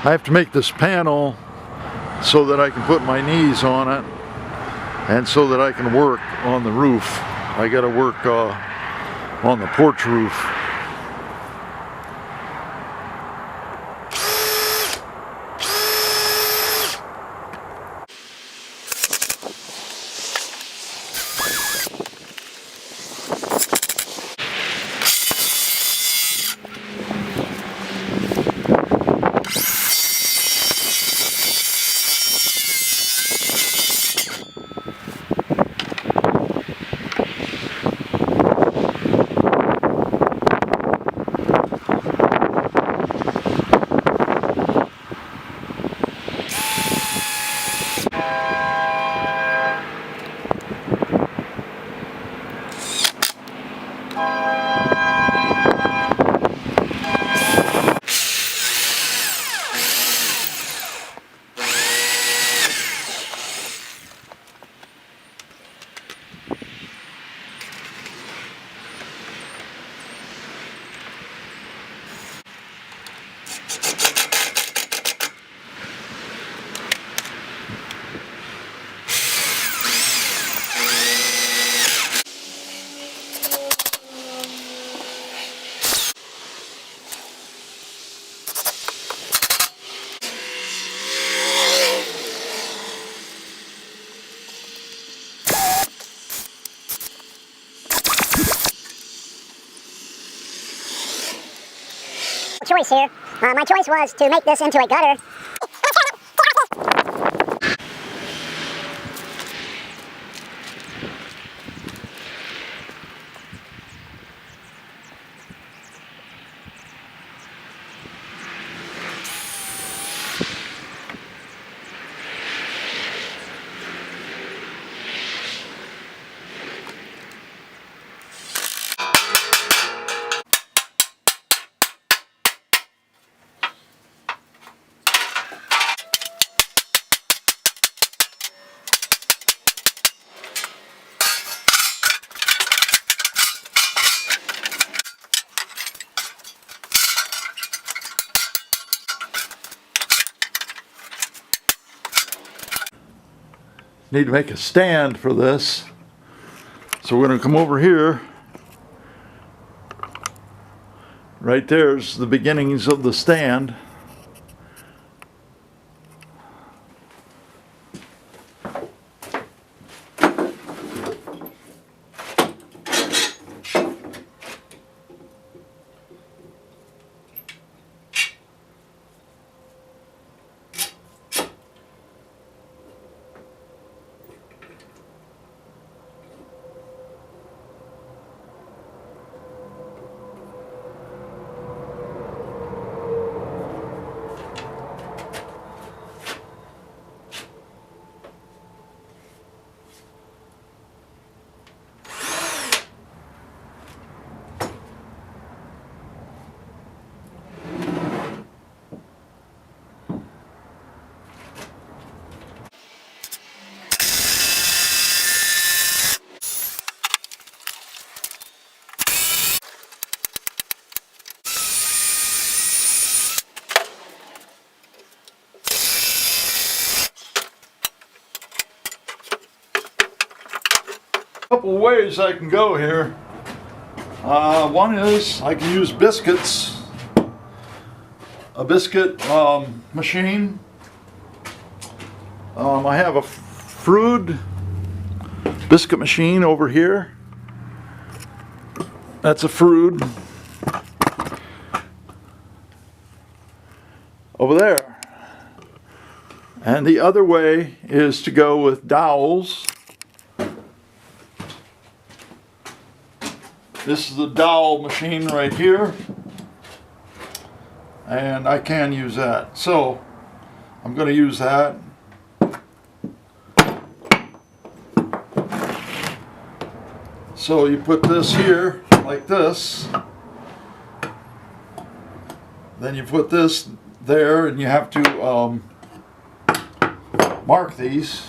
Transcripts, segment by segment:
I have to make this panel so that I can put my knees on it and so that I can work on the roof. I got to work on the porch roof. Choice here. My choice was to make this into a gutter. Need to make a stand for this. So we're going to come over here. Right there's the beginnings of the stand. Couple ways I can go here. One is I can use biscuits, a biscuit machine. I have a Frood biscuit machine over here. That's a Frood. Over there. And the other way is to go with dowels. This is the dowel machine right here, and I can use that. So I'm going to use that. So you put this here like this, then you put this there, and you have to mark these.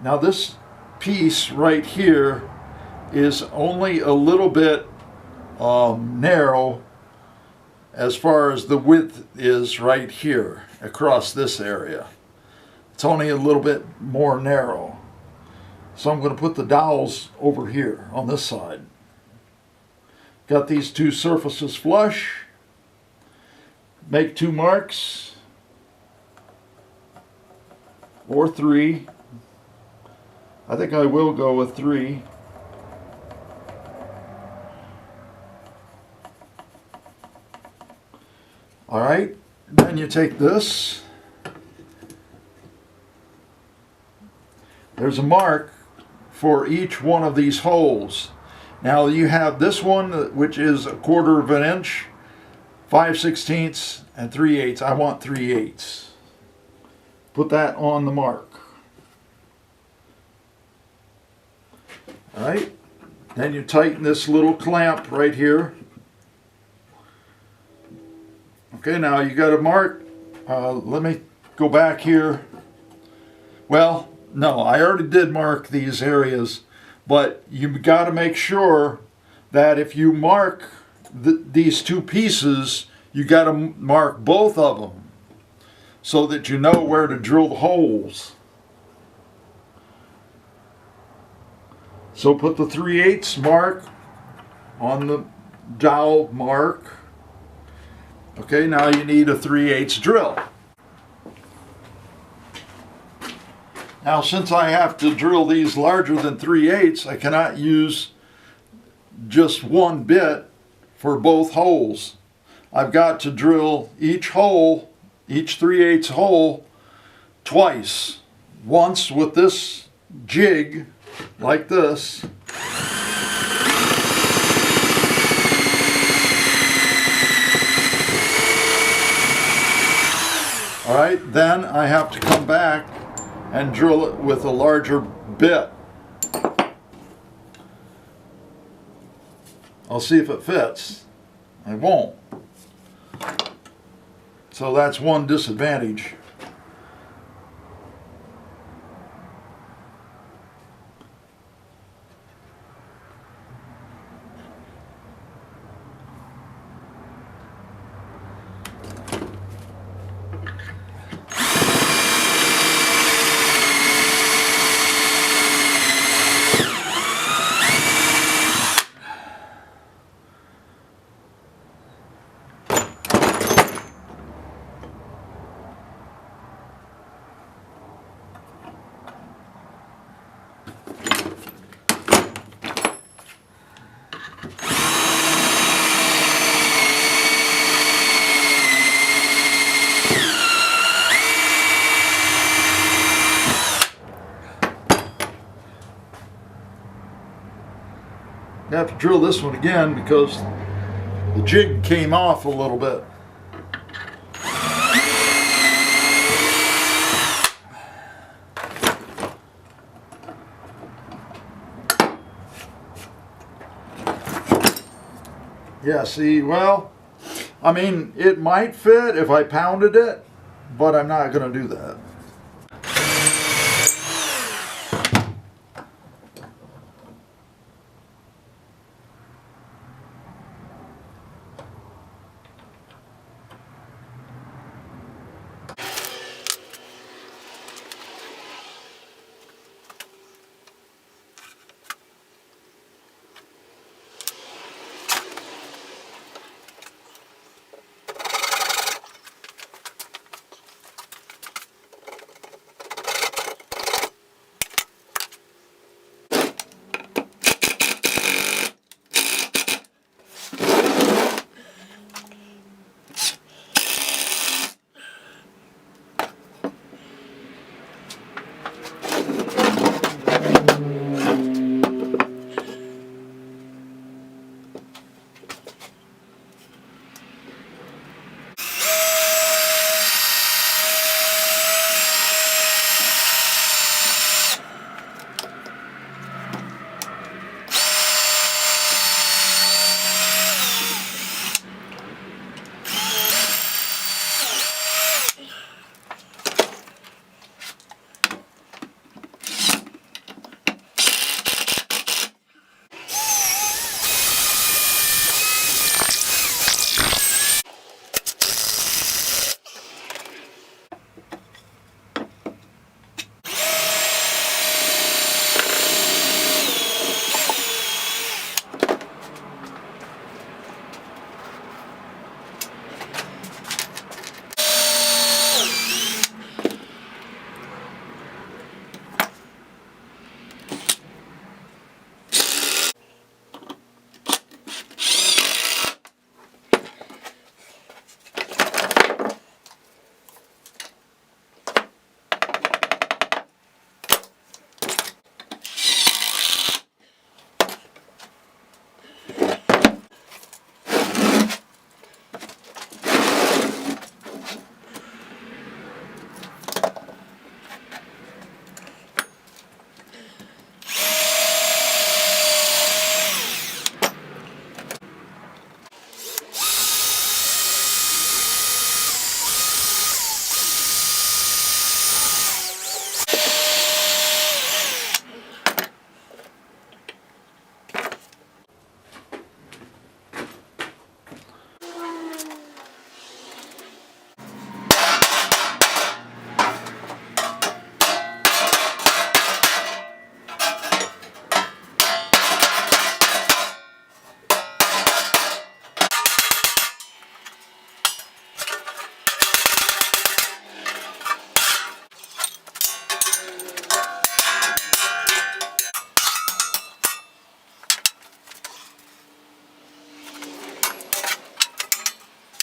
Now this piece right here is only a little bit narrow as far as the width is right here across this area. It's only a little bit more narrow. So I'm going to put the dowels over here on this side. Got these two surfaces flush. Make 2 marks or 3. I think I will go with 3. All right, then you take this. There's a mark for each one of these holes. Now you have this one, which is 1/4 of an inch, 5/16 and 3/8. I want 3/8. Put that on the mark. All right, then you tighten this little clamp right here. Okay, now you got a mark. Let me go back here. Well, no, I already did mark these areas, but you got to make sure that if you mark these 2 pieces, you got to mark both of them so that you know where to drill the holes. So put the 3/8 mark on the dowel mark. Okay, now you need a 3/8 drill. Now, since I have to drill these larger than 3/8, I cannot use just one bit for both holes. I've got to drill each hole, each 3/8 hole, twice. Once with this jig, like this. All right, then I have to come back and drill it with a larger bit. I'll see if it fits. I won't. So that's one disadvantage. I have to drill this one again because the jig came off a little bit. Yeah, see, well, I mean, it might fit if I pounded it, but I'm not going to do that.